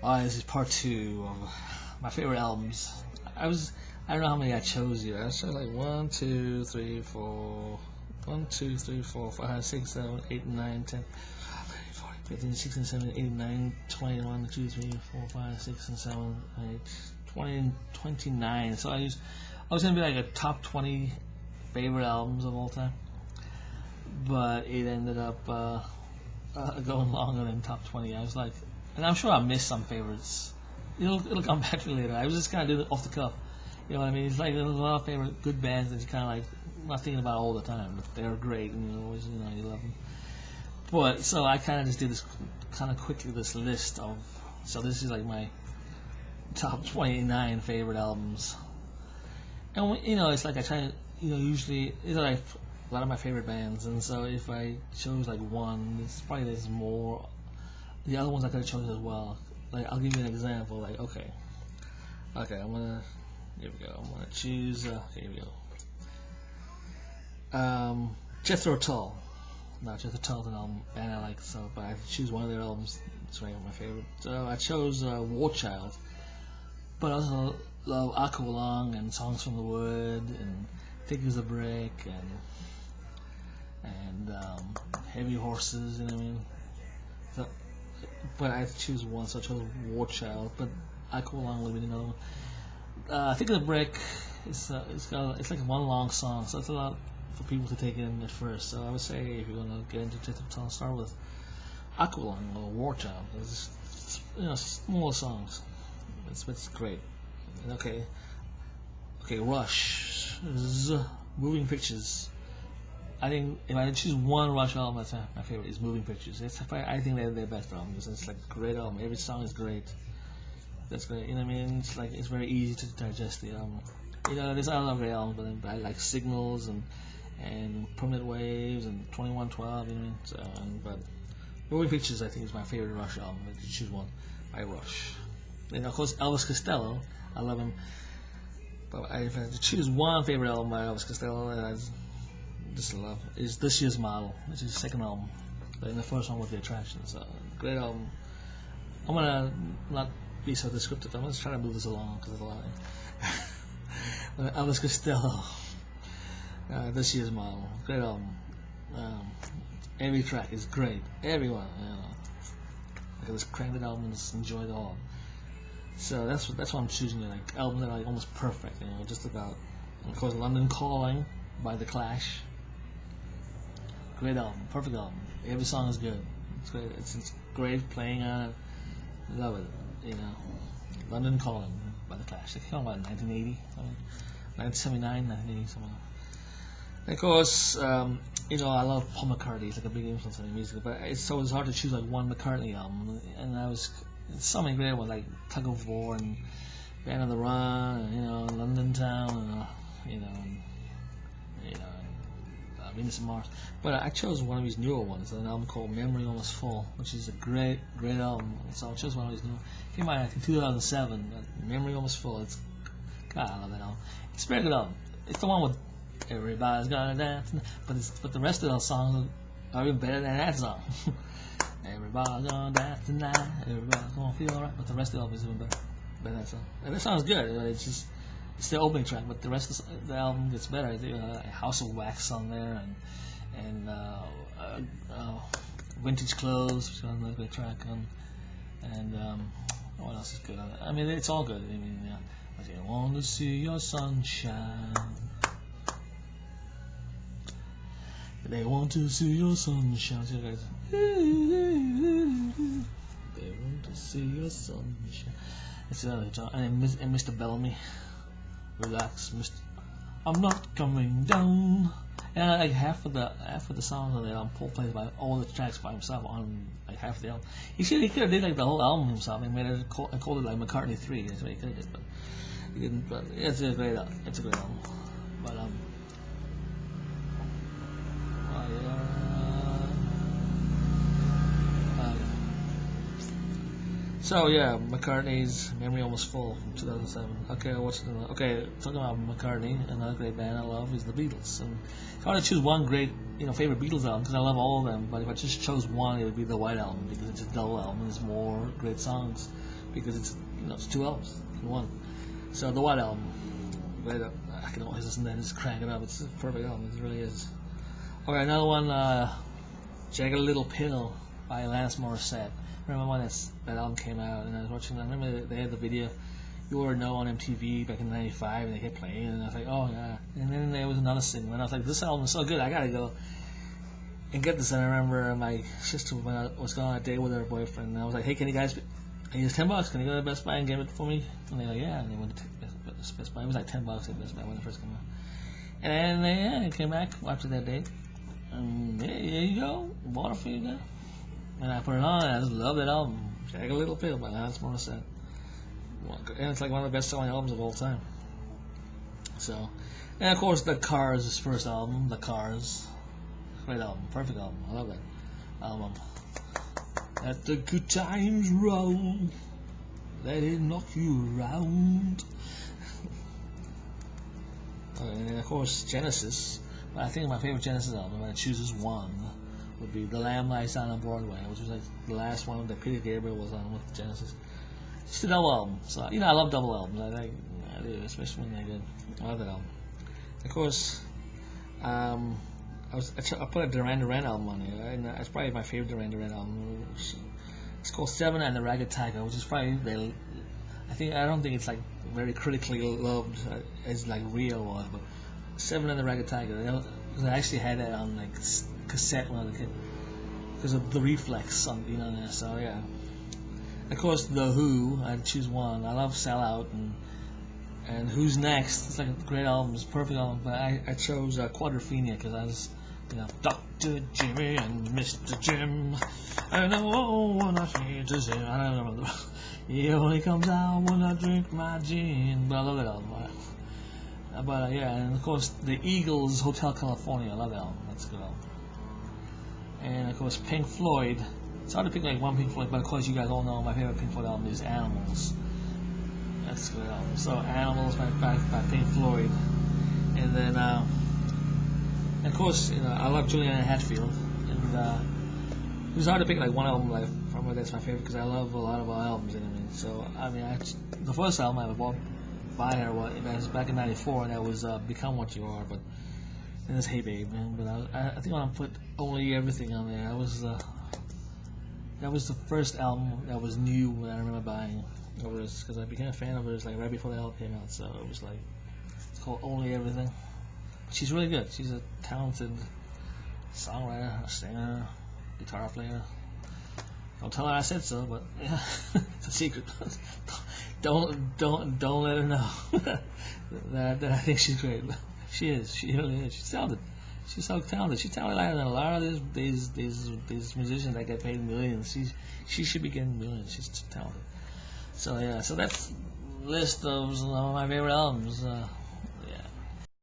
This is part two of my favorite albums. I don't know how many I chose here. I chose like 1, 2, 3, 4, 1, 2, 3, 4, 5, 6, 7, 8, 9, 10, 15, 16, 17, 18, 19, 20, 1, 2, 3, 4, 5, 6, and 7, 8, 20, 29. So I was gonna be like a top 20 favorite albums of all time, but it ended up going longer than top 20. I was like, and I'm sure I missed some favorites. It'll come back to me later. I was just kind of doing it off the cuff. You know what I mean? It's like there's a lot of favorite good bands that you kind of like not thinking about all the time, but they're great and you always you love them. But so I kind of just did this kind of quickly this list of. So this is like my top 29 favorite albums, and it's like I try to usually it's like a lot of my favorite bands, and so if I chose like one, it's probably there's more. The other ones I could have chosen as well. Like I'll give you an example. Like okay, I'm gonna. Here we go. I'm gonna choose. Here we go. Jethro Tull. Now Jethro Tull's an album band I like, so but I have to choose one of their albums. It's one of my favorite. So I chose War Child, but I also love Aqualung and Songs from the Wood and Thick as a Brick and Heavy Horses. You know what I mean? So, but I have to choose one, so I chose War Child. But Aqualung would be another one. Thick as a Brick. It's like one long song, so it's a lot for people to take in at first. So I would say if you're gonna get into Jethro Tull, start with Aqualung or War Child. It's smaller songs. It's great. Okay, Rush. Moving Pictures. I think if I had to choose one Rush album, that's my favorite. Is Moving Pictures. I think they're their best album because it's like a great album. Every song is great. That's great. You know what I mean? It's like it's very easy to digest the album. There's other great albums, but I like Signals and Permanent Waves and 2112. You know what I mean? So, but Moving Pictures, I think, is my favorite Rush album. If you choose one by Rush. And of course Elvis Costello. I love him. But if I had to choose one favorite album by Elvis Costello that I just love is This Year's Model, which is his second album. And the first one was The Attraction. So great album. I'm gonna not be so descriptive. I'm just trying to move this along because there's a lot. Elvis Costello. This Year's Model. Great album. Every track is great. Everyone. I can just crank the album and just enjoy it all. So that's what I'm choosing. Like albums that are like almost perfect. Just about. And of course, London Calling by The Clash. Great album, perfect album. Every song is good. It's great. It's great playing on it. Love it. London Calling by The Clash. They came out in 1980, 1979, 1980, something. And of course, I love Paul McCartney. He's like a big influence on the music, but it's hard to choose like one McCartney album. And so many great ones like Tug of War and Band on the Run, and, London Town, and Venus and Mars. But I chose one of his newer ones, an album called Memory Almost Full, which is a great album. So I chose one of his newer. Came out I think 2007. Memory Almost Full. God, I love that album. It's a very good album. It's the one with Everybody's Gonna Dance, but the rest of those songs are even better than that song. Everybody's gonna dance tonight. Everybody's gonna feel alright. But the rest of the album is even better than that song. And that song is good. It's the opening track, but the rest of the album gets better. House of Wax on there, and Vintage Clothes, which is another great track, and what else is good on it? I mean, it's all good. I want to see your sunshine. They want to see your sunshine. See you guys. They want to see your sunshine. It's another song. And Mr. Bellamy. Relax, Mr. I'm not coming down. And like half of the songs on the album, Paul plays by all the tracks by himself on like half of the album. He could have did like the whole album himself and called it like McCartney 3. That's what he could have did, but he didn't. But it's a great album. But So yeah, McCartney's Memory Almost Full from 2007. Okay, talking about McCartney, another great band I love is the Beatles. And if I were to choose one great, favorite Beatles album, because I love all of them, but if I just chose one, it would be the White Album, because it's a double album and there's more great songs because it's two albums in one. So the White Album, I can always listen to it and just crank it up. It's a perfect album. It really is. Okay, another one, Jagged Little Pill by Alanis Morissette. Remember when that album came out and I was watching. I remember they had the video You Oughta Know on MTV back in '95, and they kept playing, and I was like, oh yeah. And then there was another single, and I was like, this album is so good, I gotta go and get this. And I remember my sister was going on a date with her boyfriend, and I was like, hey, can you guys? And it's $10. Can you go to Best Buy and get it for me? And they're like, yeah. And they went to Best Buy. It was like $10 at Best Buy when it first came out. And they came back after that date. And yeah, here you go. Bought it for you guys. And I put it on. And I just love that album. Jagged Little Pill by Alanis Morissette. And it's like one of the best-selling albums of all time. So, and of course, The Cars, his first album, The Cars. Great album, perfect album. I love that album. Let the good times roll, let it knock you around. And then of course Genesis. But I think my favorite Genesis album, when I chooses one, would be The Lamb Lies Down on Broadway, which was like the last one that Peter Gabriel was on with Genesis. It's a double album, so I love double albums. I do, especially when they're good. I love that album. Of course, I put a Duran Duran album on here, and it's probably my favorite Duran Duran album. It's called Seven and the Ragged Tiger, which is probably I don't think it's like very critically loved as like Rio was, but Seven and the Ragged Tiger. Because I actually had that on like cassette when I was a kid, because of the Reflex on there. So yeah. Of course, The Who. I'd choose one. I love Sell Out and Who's Next. It's like a great album. It's a perfect album. But I chose Quadrophenia because I was, Dr. Jimmy and Mr. Jim. I know what I feel to say. I don't know. He only comes out when I drink my gin. But I love that album. But yeah, and of course, The Eagles, Hotel California. I love that album. That's a good album. And of course, Pink Floyd. It's hard to pick like one Pink Floyd, but of course you guys all know my favorite Pink Floyd album is Animals. That's a good album. So Animals by Pink Floyd. And then, of course, I love Juliana Hatfield. And it was hard to pick like one album from her that's my favorite because I love a lot of her albums. So the first album I ever bought by her was back in '94, and that was Become What You Are. But and it's Hey Babe, man. But I think when I put Only Everything on there, that was the first album that was new when I remember buying of hers, because I became a fan of hers like right before the album came out. So it was like, it's called Only Everything. She's really good. She's a talented songwriter, singer, guitar player. Don't tell her I said so, but yeah, it's a secret. don't let her know that I think she's great. She is. She really is. She's talented. She's so talented. She's talented like than a lot of these musicians that get paid millions. She should be getting millions. She's talented. So yeah. So that's a list of my favorite albums.